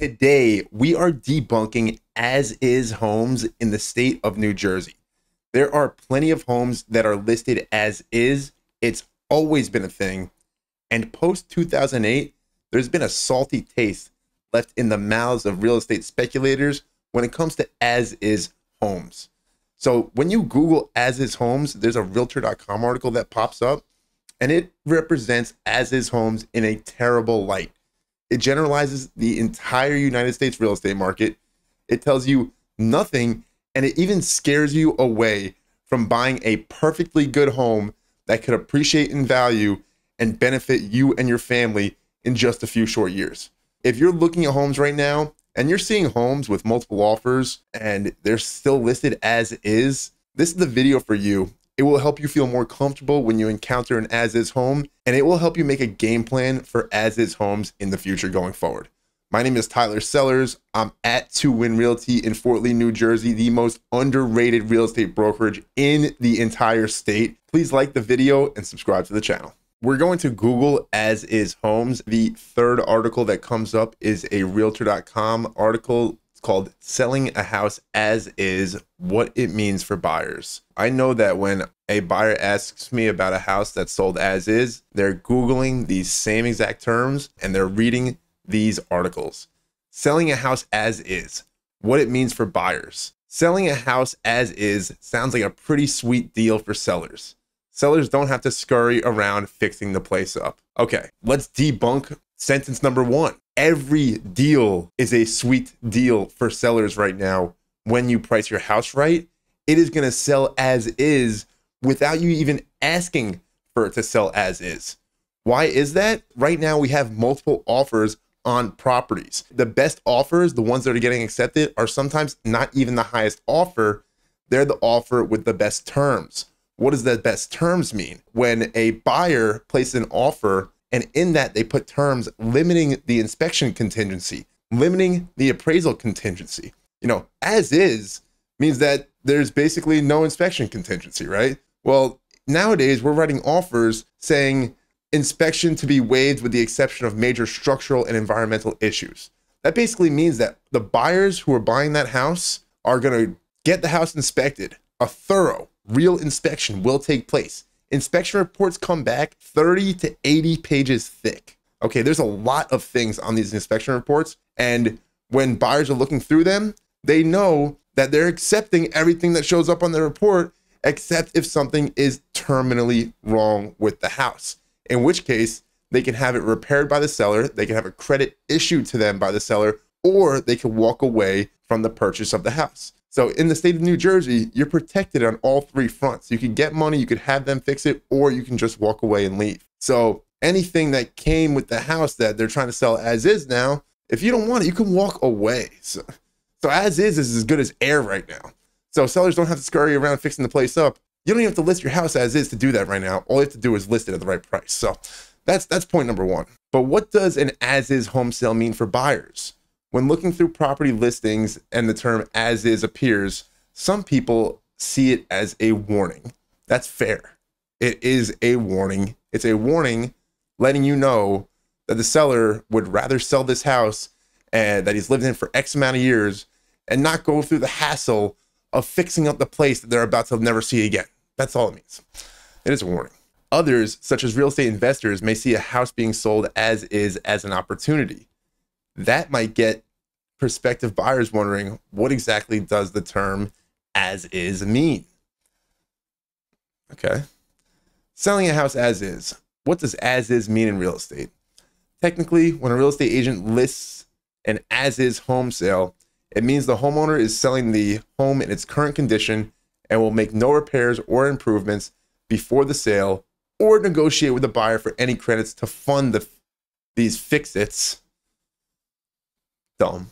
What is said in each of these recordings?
Today, we are debunking as-is homes in the state of New Jersey. There are plenty of homes that are listed as is. It's always been a thing. And post 2008, there's been a salty taste left in the mouths of real estate speculators when it comes to as-is homes. So when you Google as-is homes, there's a Realtor.com article that pops up, and it represents as-is homes in a terrible light. It generalizes the entire United States real estate market. It tells you nothing, and it even scares you away from buying a perfectly good home that could appreciate in value and benefit you and your family in just a few short years. If you're looking at homes right now and you're seeing homes with multiple offers and they're still listed as is, this is the video for you. It will help you feel more comfortable when you encounter an as-is home, and it will help you make a game plan for as-is homes in the future going forward. My name is Tyler Sellers. I'm at 2Win Realty in Fort Lee, New Jersey, the most underrated real estate brokerage in the entire state. Please like the video and subscribe to the channel. We're going to Google as-is homes. The third article that comes up is a Realtor.com article. It's called Selling a House As Is, What It Means for Buyers. I know that when a buyer asks me about a house that's sold as is, they're Googling these same exact terms and they're reading these articles. Selling a house as is, what it means for buyers. Selling a house as is sounds like a pretty sweet deal for sellers. Sellers don't have to scurry around fixing the place up. Okay, let's debunk sentence number one. Every deal is a sweet deal for sellers right now. When you price your house right, it is going to sell as is without you even asking for it to sell as is. Why is that? Right now, we have multiple offers on properties. The best offers, the ones that are getting accepted, are sometimes not even the highest offer. They're the offer with the best terms. What does the best terms mean? When a buyer places an offer and in that they put terms limiting the inspection contingency, limiting the appraisal contingency. You know, as is means that there's basically no inspection contingency, right? Well, nowadays we're writing offers saying inspection to be waived with the exception of major structural and environmental issues. That basically means that the buyers who are buying that house are going to get the house inspected. A thorough, real inspection will take place. Inspection reports come back 30 to 80 pages thick. Okay, there's a lot of things on these inspection reports, and when buyers are looking through them, they know that they're accepting everything that shows up on the report, except if something is terminally wrong with the house, in which case they can have it repaired by the seller, they can have a credit issued to them by the seller, or they can walk away from the purchase of the house. So in the state of New Jersey, you're protected on all three fronts. You can get money, you could have them fix it, or you can just walk away and leave. So anything that came with the house that they're trying to sell as is now, if you don't want it, you can walk away. So as is as good as air right now. So sellers don't have to scurry around fixing the place up. You don't even have to list your house as is to do that right now. All you have to do is list it at the right price. So that's point number one. But what does an as is home sale mean for buyers? When looking through property listings and the term as is appears, some people see it as a warning. That's fair. It is a warning. It's a warning letting you know that the seller would rather sell this house and that he's lived in for X amount of years and not go through the hassle of fixing up the place that they're about to never see again. That's all it means. It is a warning. Others, such as real estate investors, may see a house being sold as is as an opportunity. That might get prospective buyers wondering, what exactly does the term as is mean? Okay. Selling a house as is. What does as is mean in real estate? Technically, when a real estate agent lists an as is home sale, it means the homeowner is selling the home in its current condition and will make no repairs or improvements before the sale or negotiate with the buyer for any credits to fund these fix-its. Dumb.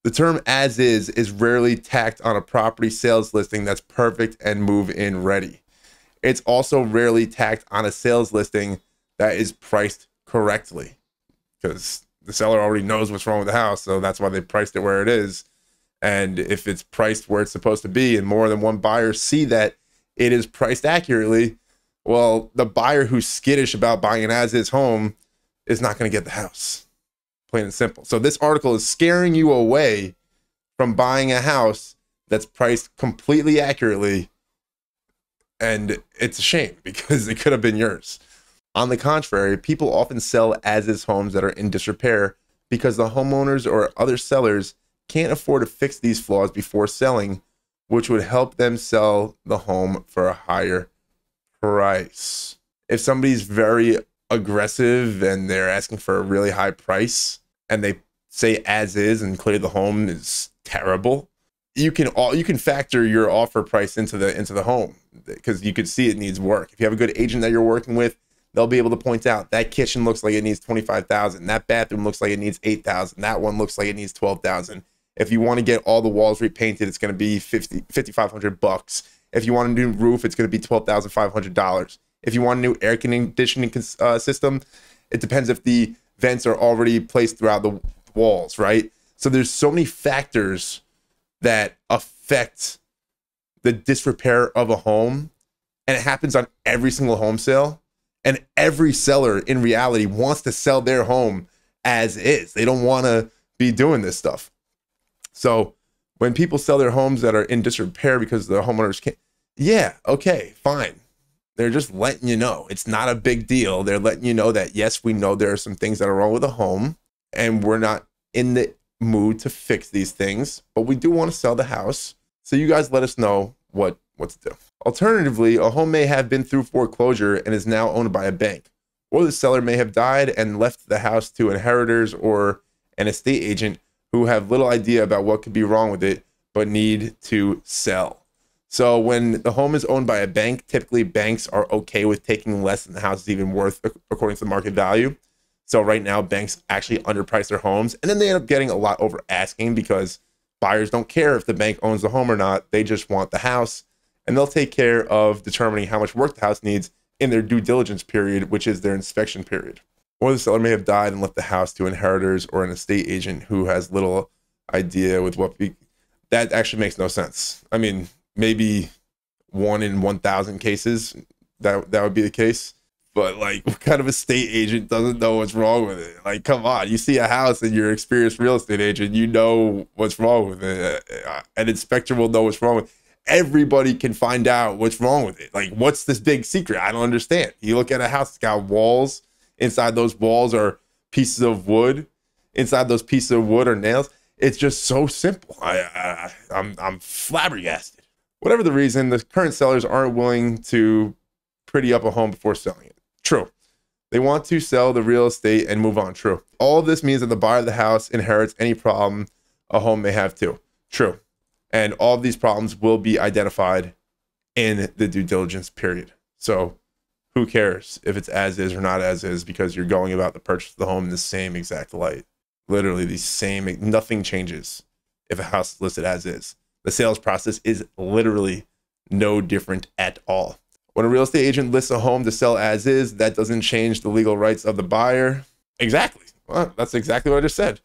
The term as is rarely tacked on a property sales listing that's perfect and move-in ready. It's also rarely tacked on a sales listing that is priced correctly because the seller already knows what's wrong with the house, so that's why they priced it where it is. And if it's priced where it's supposed to be and more than one buyer see that it is priced accurately, well, the buyer who's skittish about buying an as-is home is not going to get the house. plain and simple. So this article is scaring you away from buying a house that's priced completely accurately, and it's a shame because it could have been yours. On the contrary, people often sell as-is homes that are in disrepair because the homeowners or other sellers can't afford to fix these flaws before selling, which would help them sell the home for a higher price. If somebody's very aggressive and they're asking for a really high price and they say as is and clearly the home is terrible, you can factor your offer price into the home because you could see it needs work. If you have a good agent that you're working with, they'll be able to point out that kitchen looks like it needs $25,000. That bathroom looks like it needs $8,000. That one looks like it needs $12,000. If you want to get all the walls repainted, it's going to be $5,500. If you want a new roof, it's going to be $12,500. If you want a new air conditioning system, it depends if the vents are already placed throughout the walls, right? So there's so many factors that affect the disrepair of a home, and it happens on every single home sale. And every seller in reality wants to sell their home as is. They don't want to be doing this stuff. So when people sell their homes that are in disrepair because the homeowners can't, yeah, okay, fine. They're just letting you know. It's not a big deal. They're letting you know that, yes, we know there are some things that are wrong with the home, and we're not in the mood to fix these things, but we do want to sell the house. So you guys let us know what to do. Alternatively, a home may have been through foreclosure and is now owned by a bank, or the seller may have died and left the house to inheritors or an estate agent who have little idea about what could be wrong with it but need to sell. So when the home is owned by a bank, typically banks are okay with taking less than the house is even worth according to the market value. So right now, banks actually underprice their homes, and then they end up getting a lot over asking because buyers don't care if the bank owns the home or not. They just want the house, and they'll take care of determining how much work the house needs in their due diligence period, which is their inspection period. Or the seller may have died and left the house to inheritors or an estate agent who has little idea with that actually makes no sense. I mean, maybe 1 in 1,000 cases that would be the case. But like, what kind of estate agent doesn't know what's wrong with it? Like, come on, you see a house and you're an experienced real estate agent, you know what's wrong with it. An inspector will know what's wrong with it. Everybody can find out what's wrong with it. Like, what's this big secret? I don't understand. You look at a house, it's got walls. Inside those walls are pieces of wood. Inside those pieces of wood are nails. It's just so simple. I'm flabbergasted. Whatever the reason, the current sellers aren't willing to pretty up a home before selling it. True. They want to sell the real estate and move on. True. All of this means that the buyer of the house inherits any problem a home may have too. True. And all of these problems will be identified in the due diligence period. So who cares if it's as is or not as is, because you're going about the purchase of the home in the same exact light. Literally the same, nothing changes if a house is listed as is. The sales process is literally no different at all. When a real estate agent lists a home to sell as is, that doesn't change the legal rights of the buyer. Exactly. Well, that's exactly what I just said.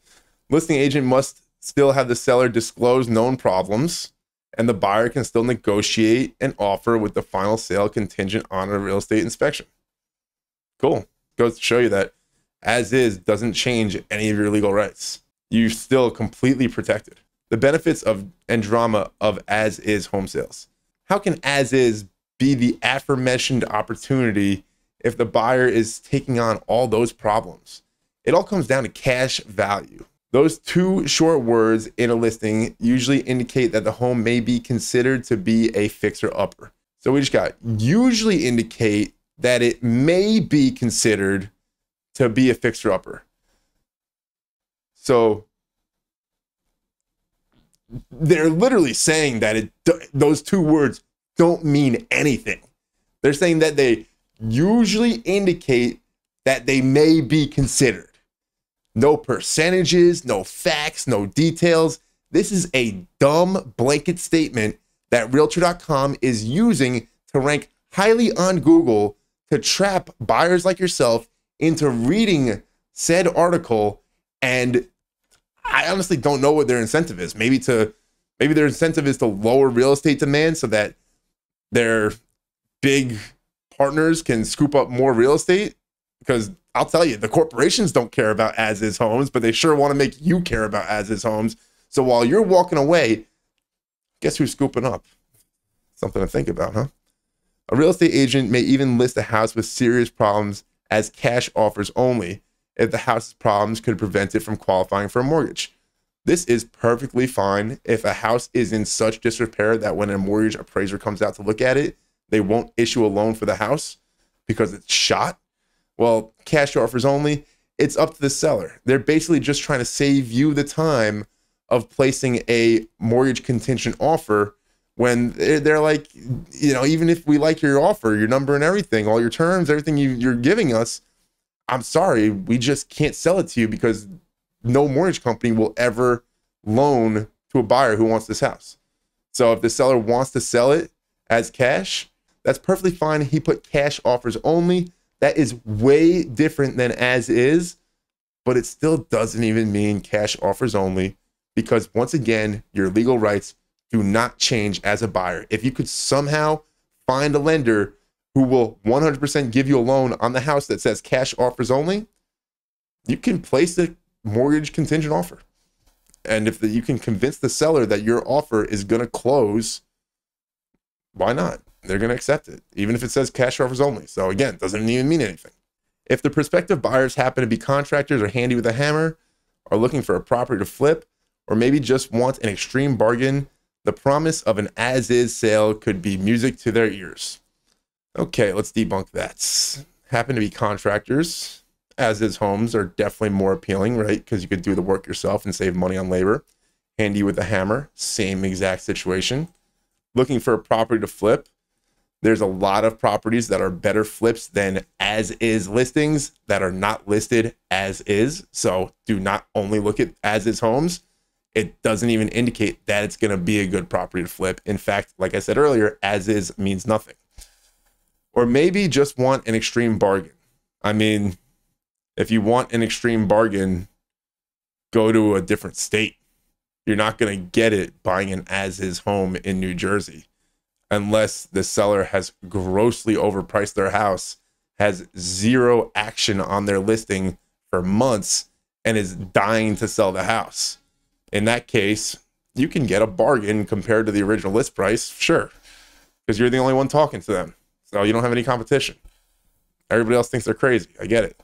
Listing agent must still have the seller disclose known problems, and the buyer can still negotiate an offer with the final sale contingent on a real estate inspection. Cool. Goes to show you that as is doesn't change any of your legal rights. You're still completely protected. The benefits of and drama of as is home sales. How can as is be the aforementioned opportunity if the buyer is taking on all those problems? It all comes down to cash value. Those two short words in a listing usually indicate that the home may be considered to be a fixer-upper. So we just got usually indicate that it may be considered to be a fixer-upper. So they're literally saying that those two words don't mean anything. They're saying that they usually indicate that they may be considered. No percentages, no facts, no details. This is a dumb blanket statement that Realtor.com is using to rank highly on Google to trap buyers like yourself into reading said article. And I honestly don't know what their incentive is. Maybe their incentive is to lower real estate demand so that their big partners can scoop up more real estate, because I'll tell you, the corporations don't care about as is homes, but they sure want to make you care about as is homes. So while you're walking away, guess who's scooping up? Something to think about, huh? A real estate agent may even list a house with serious problems as cash offers only if the house's problems could prevent it from qualifying for a mortgage. This is perfectly fine if a house is in such disrepair that when a mortgage appraiser comes out to look at it, they won't issue a loan for the house because it's shot. Well, cash offers only, it's up to the seller. They're basically just trying to save you the time of placing a mortgage contingent offer when they're like, you know, even if we like your offer, your number and everything, all your terms, everything you're giving us, I'm sorry, we just can't sell it to you because no mortgage company will ever loan to a buyer who wants this house. So if the seller wants to sell it as cash, that's perfectly fine. He put cash offers only. That is way different than as is, but it still doesn't even mean cash offers only because once again, your legal rights do not change as a buyer. If you could somehow find a lender who will 100% give you a loan on the house that says cash offers only, you can place a mortgage contingent offer. And if you can convince the seller that your offer is going to close, why not? They're going to accept it, even if it says cash offers only. So again, it doesn't even mean anything. If the prospective buyers happen to be contractors or handy with a hammer, are looking for a property to flip, or maybe just want an extreme bargain, the promise of an as-is sale could be music to their ears. Okay, let's debunk that. Happen to be contractors. As-is homes are definitely more appealing, right? Because you could do the work yourself and save money on labor. Handy with a hammer, same exact situation. Looking for a property to flip. There's a lot of properties that are better flips than as-is listings that are not listed as is. So do not only look at as-is homes. It doesn't even indicate that it's going to be a good property to flip. In fact, like I said earlier, as-is means nothing. Or maybe just want an extreme bargain. I mean, if you want an extreme bargain, go to a different state. You're not going to get it buying an as-is home in New Jersey unless the seller has grossly overpriced their house, has zero action on their listing for months, and is dying to sell the house. In that case, you can get a bargain compared to the original list price, sure, because you're the only one talking to them. So you don't have any competition. Everybody else thinks they're crazy. I get it.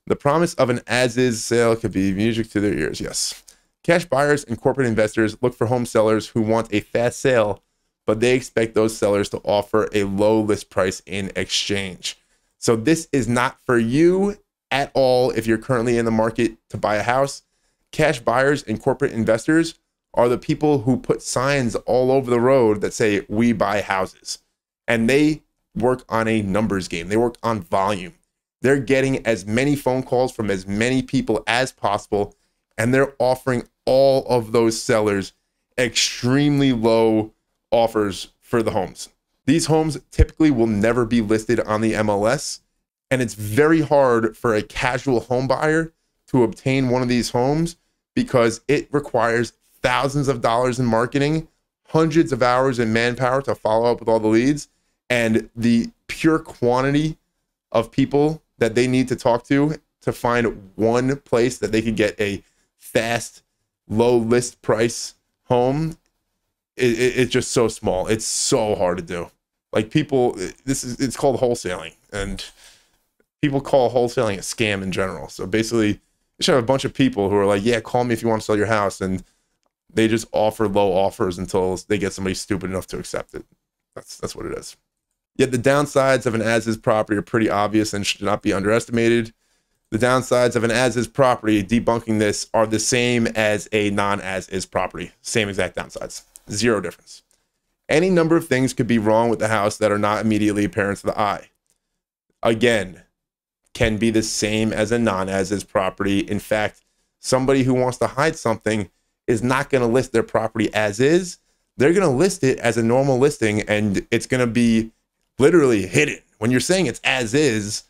The promise of an as-is sale could be music to their ears, yes. Cash buyers and corporate investors look for home sellers who want a fast sale, but they expect those sellers to offer a low list price in exchange. So this is not for you at all if you're currently in the market to buy a house. Cash buyers and corporate investors are the people who put signs all over the road that say, we buy houses. And they work on a numbers game. They work on volume. They're getting as many phone calls from as many people as possible, and they're offering all of those sellers extremely low offers for the homes. These homes typically will never be listed on the MLS, and it's very hard for a casual home buyer to obtain one of these homes because it requires thousands of dollars in marketing, hundreds of hours in manpower to follow up with all the leads, and the pure quantity of people that they need to talk to find one place that they could get a fast, low list price home. It's just so small. It's so hard to do. Like people, it's called wholesaling, and people call wholesaling a scam in general. So basically, you should have a bunch of people who are like, yeah, call me if you want to sell your house. And they just offer low offers until they get somebody stupid enough to accept it. That's what it is. Yet the downsides of an as-is property are pretty obvious and should not be underestimated. The downsides of an as-is property, debunking this, are the same as a non-as-is property. Same exact downsides. Zero difference. Any number of things could be wrong with the house that are not immediately apparent to the eye. Again, can be the same as a non-as-is property. In fact, somebody who wants to hide something is not going to list their property as is. They're going to list it as a normal listing, and it's going to be literally hidden. When you're saying it's as is,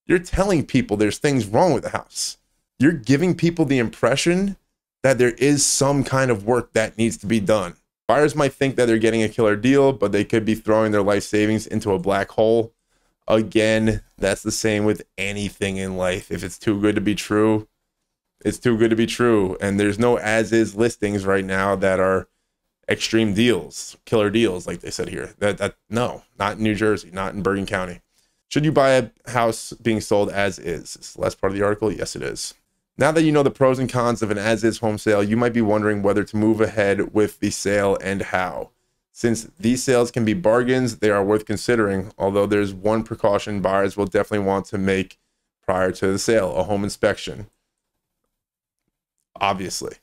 you're telling people there's things wrong with the house. You're giving people the impression that there is some kind of work that needs to be done. Buyers might think that they're getting a killer deal, but they could be throwing their life savings into a black hole. Again, that's the same with anything in life. If it's too good to be true, it's too good to be true. And there's no as is listings right now that are extreme deals, killer deals, like they said here. No, not in New Jersey, not in Bergen County. Should you buy a house being sold as is? It's the last part of the article. Yes, it is. Now that you know the pros and cons of an as is home sale, you might be wondering whether to move ahead with the sale and how. Since these sales can be bargains, they are worth considering, although there's one precaution buyers will definitely want to make prior to the sale: a home inspection. Obviously.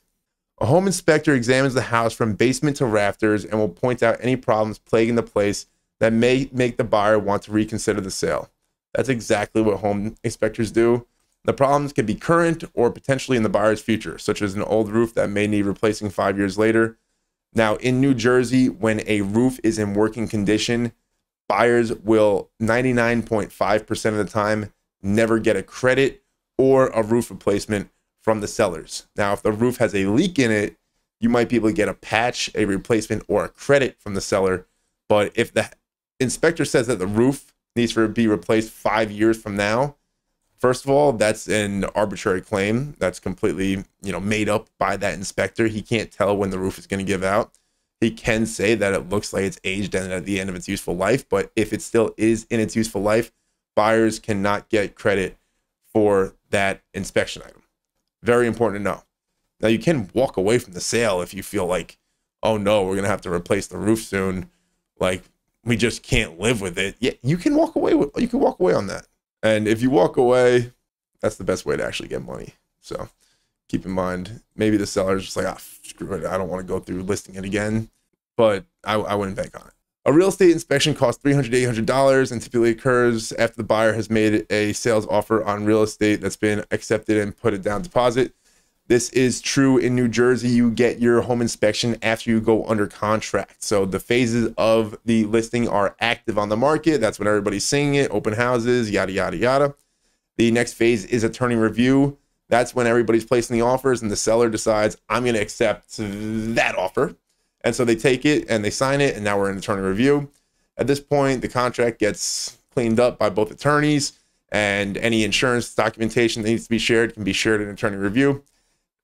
A home inspector examines the house from basement to rafters and will point out any problems plaguing the place that may make the buyer want to reconsider the sale. That's exactly what home inspectors do. The problems can be current or potentially in the buyer's future, such as an old roof that may need replacing 5 years later. Now, in New Jersey, when a roof is in working condition, buyers will 99.5% of the time never get a credit or a roof replacement from the sellers. Now, if the roof has a leak in it, you might be able to get a patch, a replacement, or a credit from the seller. But if the inspector says that the roof needs to be replaced 5 years from now, first of all, that's an arbitrary claim. That's completely, made up by that inspector. He can't tell when the roof is going to give out. He can say that it looks like it's aged and at the end of its useful life, but if it still is in its useful life, buyers cannot get credit for that inspection item. Very important to know. Now, you can walk away from the sale if you feel like, oh no, we're going to have to replace the roof soon. Like, we just can't live with it. Yeah, you can walk away on that. And if you walk away, that's the best way to actually get money. So keep in mind, maybe the seller's just like, screw it, I don't want to go through listing it again. But I wouldn't bank on it. A real estate inspection costs $300 to $800 and typically occurs after the buyer has made a sales offer on real estate that's been accepted and put a down deposit. This is true in New Jersey. You get your home inspection after you go under contract. So the phases of the listing are active on the market. That's when everybody's seeing it, open houses, yada, yada, yada. The next phase is attorney review. That's when everybody's placing the offers and the seller decides, I'm going to accept that offer. And so they take it and they sign it, and now we're in attorney review. At this point, the contract gets cleaned up by both attorneys, and any insurance documentation that needs to be shared can be shared in attorney review.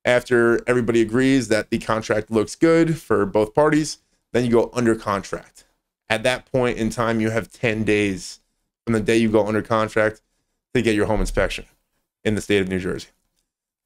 After everybody agrees that the contract looks good for both parties, then you go under contract. At that point in time, you have 10 days from the day you go under contract to get your home inspection in the state of New Jersey.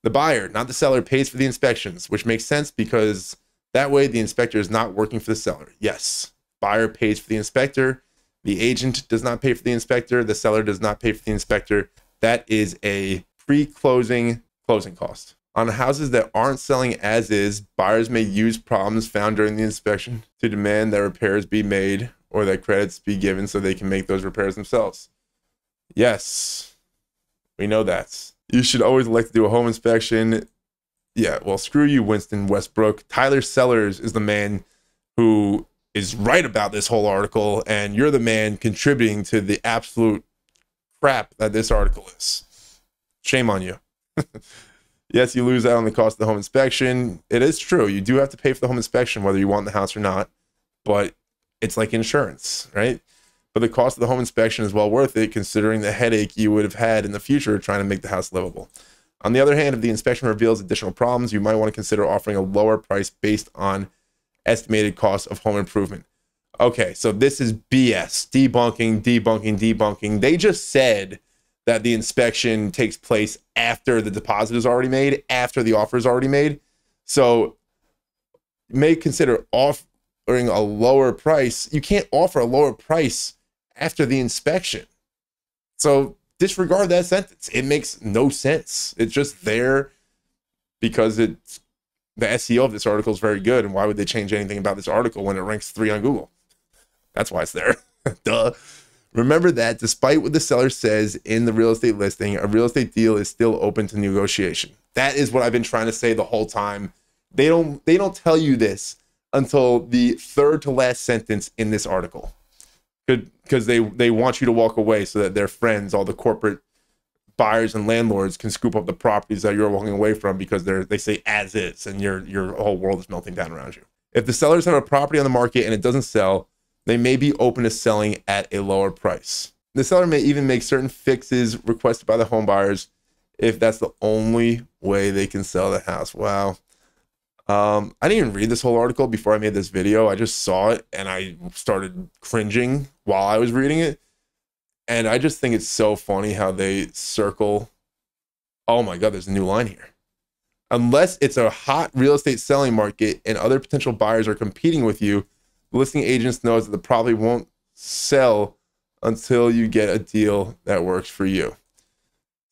The buyer, not the seller, pays for the inspections, which makes sense because that way the inspector is not working for the seller. Yes, buyer pays for the inspector. The agent does not pay for the inspector. The seller does not pay for the inspector. That is a pre-closing closing cost. On houses that aren't selling as is, buyers may use problems found during the inspection to demand that repairs be made or that credits be given so they can make those repairs themselves. Yes, we know that. You should always elect to do a home inspection. Yeah, well, screw you, Winston Westbrook. Tyler Sellers is the man who is right about this whole article, and you're the man contributing to the absolute crap that this article is. Shame on you. Yes, you lose out on the cost of the home inspection. It is true. You do have to pay for the home inspection, whether you want the house or not, but it's like insurance, right? But the cost of the home inspection is well worth it, considering the headache you would have had in the future trying to make the house livable. On the other hand, if the inspection reveals additional problems, you might want to consider offering a lower price based on estimated cost of home improvement. Okay, so this is BS. Debunking. They just said that the inspection takes place after the deposit is already made, after the offer is already made. So you may consider offering a lower price. You can't offer a lower price after the inspection. So disregard that sentence. It makes no sense. It's just there because it's the SEO of this article is very good. And why would they change anything about this article when it ranks 3 on Google? That's why it's there. Duh. Remember that despite what the seller says in the real estate listing, a real estate deal is still open to negotiation. That is what I've been trying to say the whole time. They don't tell you this until the third to last sentence in this article. Because they want you to walk away so that their friends, all the corporate buyers and landlords, can scoop up the properties that you're walking away from because they say as is and your whole world is melting down around you. If the sellers have a property on the market and it doesn't sell, they may be open to selling at a lower price. The seller may even make certain fixes requested by the home buyers if that's the only way they can sell the house. Wow. I didn't even read this whole article before I made this video. I just saw it and I started cringing while I was reading it. And I just think it's so funny how they circle. Oh my God, there's a new line here. Unless it's a hot real estate selling market and other potential buyers are competing with you, the listing agents knows that the property won't sell until you get a deal that works for you.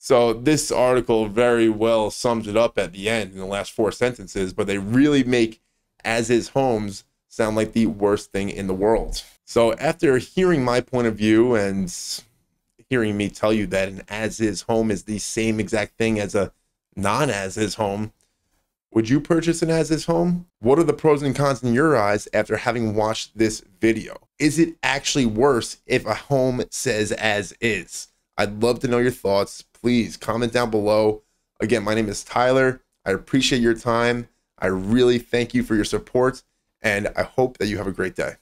So this article very well sums it up at the end in the last 4 sentences, but they really make as is homes sound like the worst thing in the world. So after hearing my point of view and hearing me tell you that an as is home is the same exact thing as a non as is home, would you purchase an as is home? What are the pros and cons in your eyes after having watched this video? Is it actually worse if a home says as is? I'd love to know your thoughts. Please comment down below. Again, my name is Tyler. I appreciate your time. I really thank you for your support, and I hope that you have a great day.